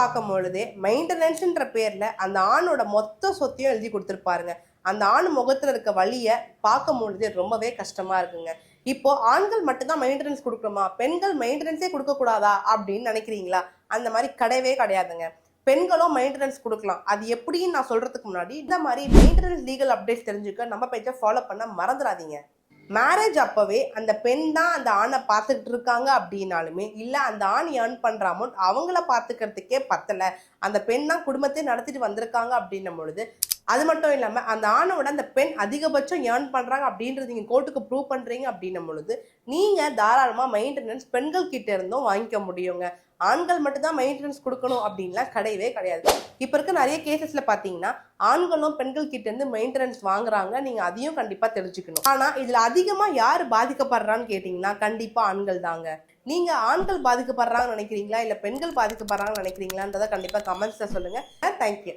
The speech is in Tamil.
பார்க்கும் பொழுதே மெயின்டெனன்ஸ்ன்ற பேர்ல அந்த ஆணோட மொத்த சொத்தையும் எழுதி கொடுத்துருப்பாருங்க. அந்த ஆண் முகத்துல இருக்க வழியை பார்க்கும் பொழுதே ரொம்பவே கஷ்டமா இருக்குங்க. இப்போ ஆண்கள் மட்டும்தான் மெயின்டெனன்ஸ் கொடுக்கணுமா, பெண்கள் மெயின்டெனன்ஸே கொடுக்க கூடாதா அப்படின்னு நினைக்கிறீங்களா? அந்த மாதிரி கிடையவே கிடையாதுங்க. பெண்களும் மெயின்டெனன்ஸ் கொடுக்கலாம். அது எப்படின்னு நான் சொல்றதுக்கு முன்னாடி இந்த மாதிரி மெயின்டெனன்ஸ் லீகல் அப்டேட்ஸ் தெரிஞ்சுக்க நம்ம பேஜை ஃபாலோ பண்ண மறந்துடாதீங்க. மேரேஜ் அப்பவே அந்த பெண் தான் அந்த ஆணை பார்த்துக்கிட்டு இருக்காங்க அப்படின்னாலுமே, இல்லை அந்த ஆண் ஏர்ன் பண்ற அமௌண்ட் அவங்கள பார்த்துக்கிறதுக்கே பத்தலை, அந்த பெண் தான் குடும்பத்தை நடத்திட்டு வந்திருக்காங்க அப்படின்னும் பொழுது, அது மட்டும் இல்லாமல் அந்த ஆணோட அந்த பெண் அதிகபட்சம் ஏர்ன் பண்ணுறாங்க அப்படின்றது நீங்கள் கோர்ட்டுக்கு ப்ரூவ் பண்ணுறீங்க அப்படின்னும் பொழுது, நீங்கள் தாராளமாக மெயின்டெனன்ஸ் பெண்கள் கிட்ட இருந்தும் வாங்கிக்க முடியுங்க. ஆண்கள் மட்டும்தான் மெயின்டெனன்ஸ் கொடுக்கணும் அப்படின்லாம் கிடையவே கிடையாது. இப்போ இருக்க நிறைய கேசஸில் பார்த்தீங்கன்னா ஆண்களும் பெண்கள் கிட்ட இருந்து மெயின்டெனன்ஸ் வாங்குறாங்க. நீங்கள் அதையும் கண்டிப்பாக தெரிஞ்சுக்கணும். ஆனால் இதில் அதிகமாக யார் பாதிக்கப்படுறான்னு கேட்டிங்கன்னா கண்டிப்பாக ஆண்கள் தாங்க. நீங்கள் ஆண்கள் பாதிக்கப்படுறாங்கன்னு நினைக்கிறீங்களா, இல்லை பெண்கள் பாதிக்கப்படுறாங்கன்னு நினைக்கிறீங்களான்றதை கண்டிப்பாக கமெண்ட்ஸில் சொல்லுங்கள். தேங்க்யூ.